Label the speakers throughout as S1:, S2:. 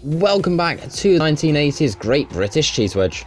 S1: Welcome back to 1980's Great British Cheese Wedge.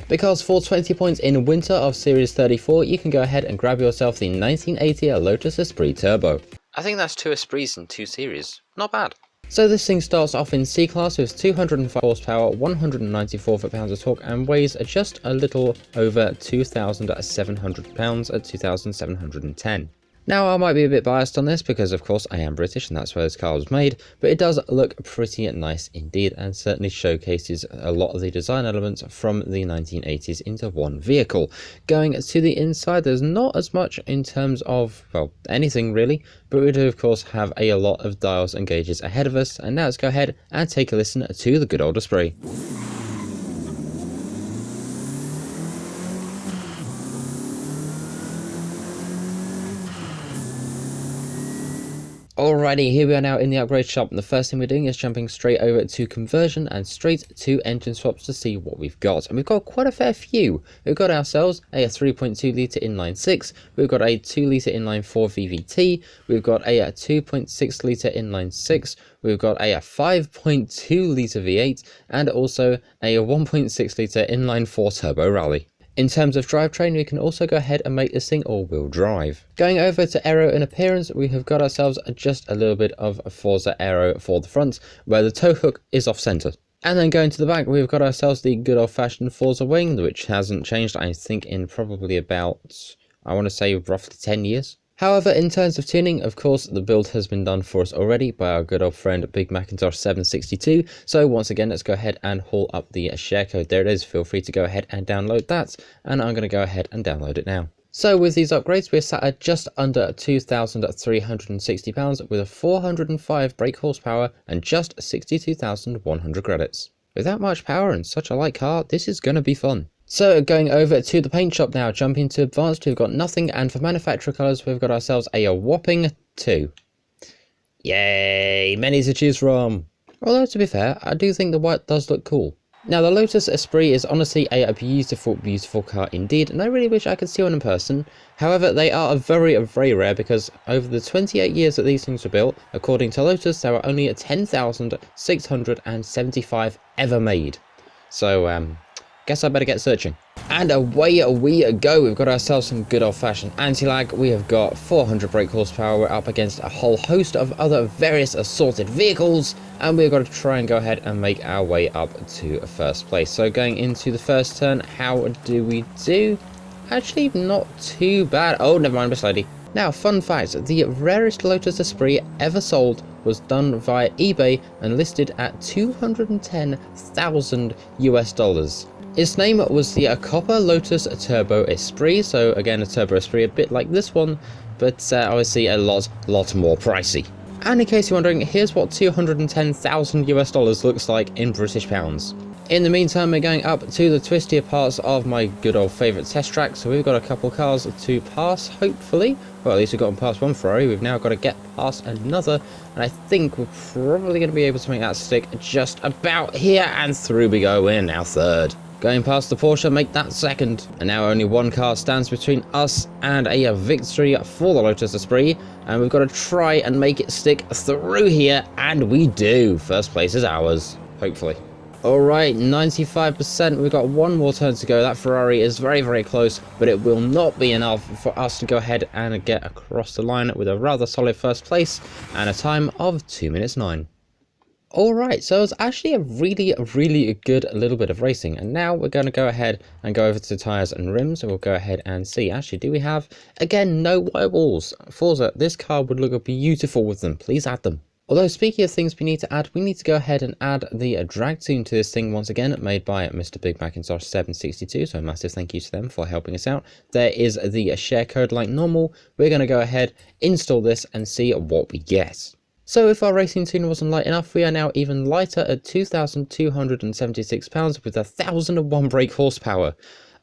S1: Because for 20 points in winter of Series 34, you can go ahead and grab yourself the 1980 Lotus Esprit Turbo. I think that's 2 Esprits in 2 series. Not bad. So this thing starts off in C-Class with 205 horsepower, 194 foot-pounds of torque, and weighs just a little over 2,700 pounds at 2,710. Now, I might be a bit biased on this because, of course, I am British and that's where this car was made, but it does look pretty nice indeed and certainly showcases a lot of the design elements from the 1980s into one vehicle. Going to the inside, there's not as much in terms of, well, anything really, but we do, of course, have a lot of dials and gauges ahead of us, and now let's go ahead and take a listen to the good old Esprit. Alrighty, here we are now in the upgrade shop, and the first thing we're doing is jumping straight over to conversion and straight to engine swaps to see what we've got. And we've got quite a fair few. We've got ourselves a 3.2 litre inline 6, we've got a 2 litre inline 4 VVT, we've got a 2.6 litre inline 6, we've got a 5.2 litre V8, and also a 1.6 litre inline 4 turbo rally. In terms of drivetrain, we can also go ahead and make this thing all-wheel drive. Going over to aero and appearance, we have got ourselves just a little bit of Forza aero for the front, where the tow hook is off-centre. And then going to the back, we've got ourselves the good old-fashioned Forza wing, which hasn't changed, I think, in probably about, I want to say, roughly 10 years. However, in terms of tuning, of course, the build has been done for us already by our good old friend Big Macintosh 762. So once again, let's go ahead and haul up the share code. There it is. Feel free to go ahead and download that. And I'm going to go ahead and download it now. So with these upgrades, we're sat at just under £2,360 with a 405 brake horsepower and just 62,100 credits. With that much power and such a light car, this is going to be fun. So going over to the paint shop now, jumping to advanced, we've got nothing, and for manufacturer colours, we've got ourselves a whopping 2. Yay, many to choose from. Although to be fair, I do think the white does look cool. Now the Lotus Esprit is honestly a beautiful, beautiful car indeed, and I really wish I could see one in person. However, they are very, very rare because over the 28 years that these things were built, according to Lotus, there were only 10,675 ever made. So, guess I better get searching. And away we go. We've got ourselves some good old-fashioned anti-lag. We have got 400 brake horsepower. We're up against a whole host of other various assorted vehicles, and we've got to try and go ahead and make our way up to first place. So going into the first turn, how do we do? Actually, not too bad. Oh, never mind, Blighty. Now, fun fact, the rarest Lotus Esprit ever sold was done via eBay and listed at 210,000 US dollars. Its name was the Copper Lotus Turbo Esprit, so again a Turbo Esprit a bit like this one, but obviously a lot more pricey. And in case you're wondering, here's what 210,000 US dollars looks like in British pounds. In the meantime, we're going up to the twistier parts of my good old favourite test track, so we've got a couple cars to pass, hopefully. Well, at least we've gotten past one Ferrari, we've now got to get past another, and I think we're probably going to be able to make that stick just about here, and through we go, we're now third. Going past the Porsche, make that second. And now only one car stands between us and a victory for the Lotus Esprit. And we've got to try and make it stick through here. And we do. First place is ours. Hopefully. Alright, 95%. We've got one more turn to go. That Ferrari is very, very close. But it will not be enough for us to go ahead and get across the line with a rather solid first place. And a time of 2 minutes 9. Alright, so it was actually a really good little bit of racing, and now we're going to go ahead and go over to tyres and rims, and we'll go ahead and see. Actually, do we have, again, no white walls? Forza, this car would look beautiful with them. Please add them. Although, speaking of things we need to add, we need to go ahead and add the drag tune to this thing once again, made by Mr. Big Macintosh 762, so a massive thank you to them for helping us out. There is the share code like normal. We're going to go ahead, install this, and see what we get. So if our racing tune wasn't light enough, we are now even lighter at £2,276 with 1,001 brake horsepower.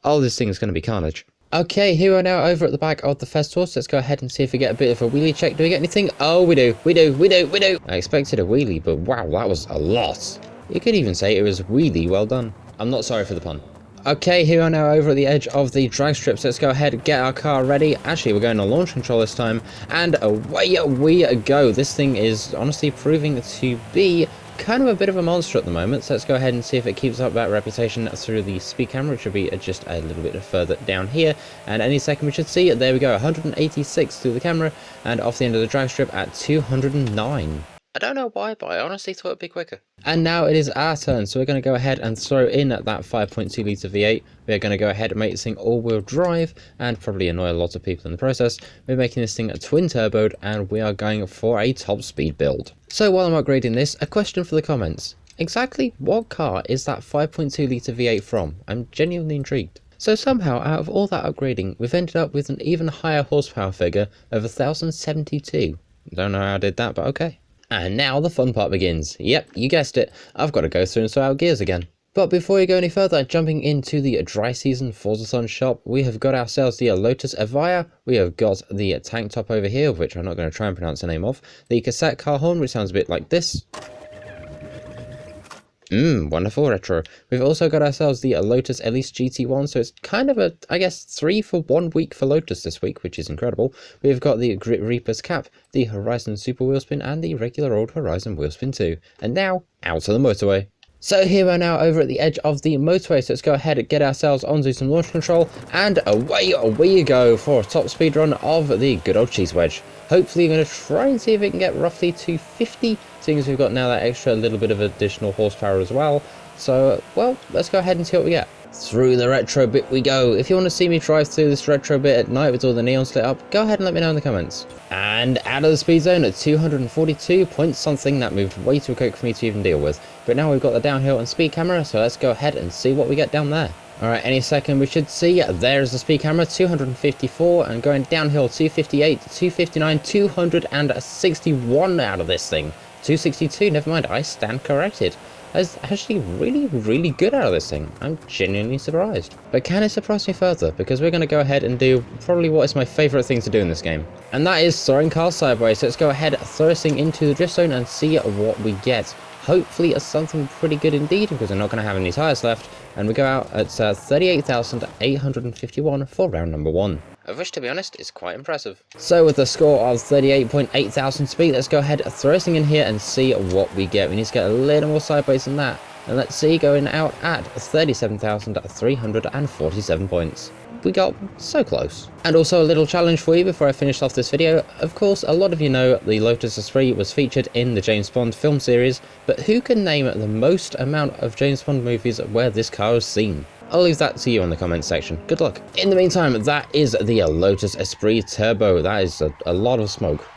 S1: Oh, this thing is going to be carnage. Okay, here we are now over at the back of the Festos. Let's go ahead and see if we get a bit of a wheelie check. Do we get anything? Oh, we do. I expected a wheelie, but wow, that was a lot. You could even say it was wheelie well done. I'm not sorry for the pun. Okay, here we are now over at the edge of the drag strips. Let's go ahead and get our car ready. Actually, we're going on launch control this time, and away we go. This thing is honestly proving to be kind of a bit of a monster at the moment, so let's go ahead and see if it keeps up that reputation through the speed camera, which will be just a little bit further down here, and any second we should see, there we go, 186 through the camera, and off the end of the drag strip at 209. I don't know why, but I honestly thought it'd be quicker. And now it is our turn, so we're going to go ahead and throw in that 5.2 litre V8. We're going to go ahead and make this thing all-wheel drive, and probably annoy a lot of people in the process. We're making this thing a twin-turboed, and we are going for a top speed build. So while I'm upgrading this, a question for the comments. Exactly what car is that 5.2 litre V8 from? I'm genuinely intrigued. So somehow, out of all that upgrading, we've ended up with an even higher horsepower figure of 1072. Don't know how I did that, but okay. And now the fun part begins. Yep, you guessed it, I've got to go through and sort out gears again. But before we go any further, jumping into the dry season Forza shop, we have got ourselves the Lotus Evija, we have got the tank top over here, which I'm not going to try and pronounce the name of, the cassette car horn, which sounds a bit like this. Wonderful retro. We've also got ourselves the Lotus Elise GT1, so it's kind of a, I guess, 3 for 1 week for Lotus this week, which is incredible. We've got the Grit Reaper's cap, the Horizon Super Wheelspin, and the regular old Horizon Wheelspin too. And now, out to the motorway. So here we're now over at the edge of the motorway, so let's go ahead and get ourselves onto some launch control, and away we go for a top speed run of the good old cheese wedge. Hopefully we're going to try and see if we can get roughly 250, seeing as we've got now that extra little bit of additional horsepower as well. So, well, let's go ahead and see what we get. Through the retro bit we go. If you want to see me drive through this retro bit at night with all the neons lit up, go ahead and let me know in the comments. And out of the speed zone at 242 point something, that moved way too quick for me to even deal with. But now we've got the downhill and speed camera, so let's go ahead and see what we get down there. Alright, any second we should see, there's the speed camera, 254, and going downhill 258, 259, 261 out of this thing. 262, never mind, I stand corrected. That's actually really good out of this thing. I'm genuinely surprised. But can it surprise me further? Because we're going to go ahead and do probably what is my favourite thing to do in this game. And that is throwing cars sideways. So let's go ahead, throw this thing into the drift zone and see what we get. Hopefully it's something pretty good indeed, because we're not going to have any tyres left. And we go out at 38,851 for round number 1. Of which, to be honest, is quite impressive. So with a score of 38.8 thousand speed, let's go ahead, throw this thing in here and see what we get. We need to get a little more sideways than that. And let's see, going out at 37,347 points. We got so close. And also a little challenge for you before I finish off this video. Of course, a lot of you know the Lotus Esprit was featured in the James Bond film series, but who can name the most amount of James Bond movies where this car is seen? I'll leave that to you in the comments section. Good luck. In the meantime, that is the Lotus Esprit Turbo. That is a lot of smoke.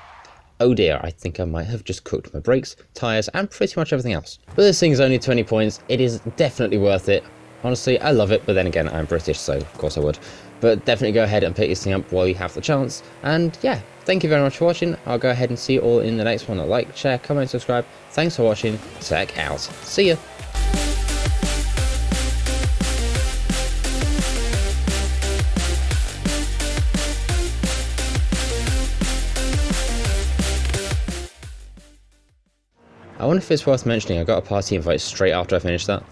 S1: Oh dear, I think I might have just cooked my brakes, tyres, and pretty much everything else. But this thing's only 20 points. It is definitely worth it. Honestly, I love it, but then again, I'm British, so of course I would. But definitely go ahead and pick this thing up while you have the chance. And yeah, thank you very much for watching. I'll go ahead and see you all in the next one. Like, share, comment, subscribe. Thanks for watching. Tech out. See ya. I wonder if it's worth mentioning, I got a party invite straight after I finished that.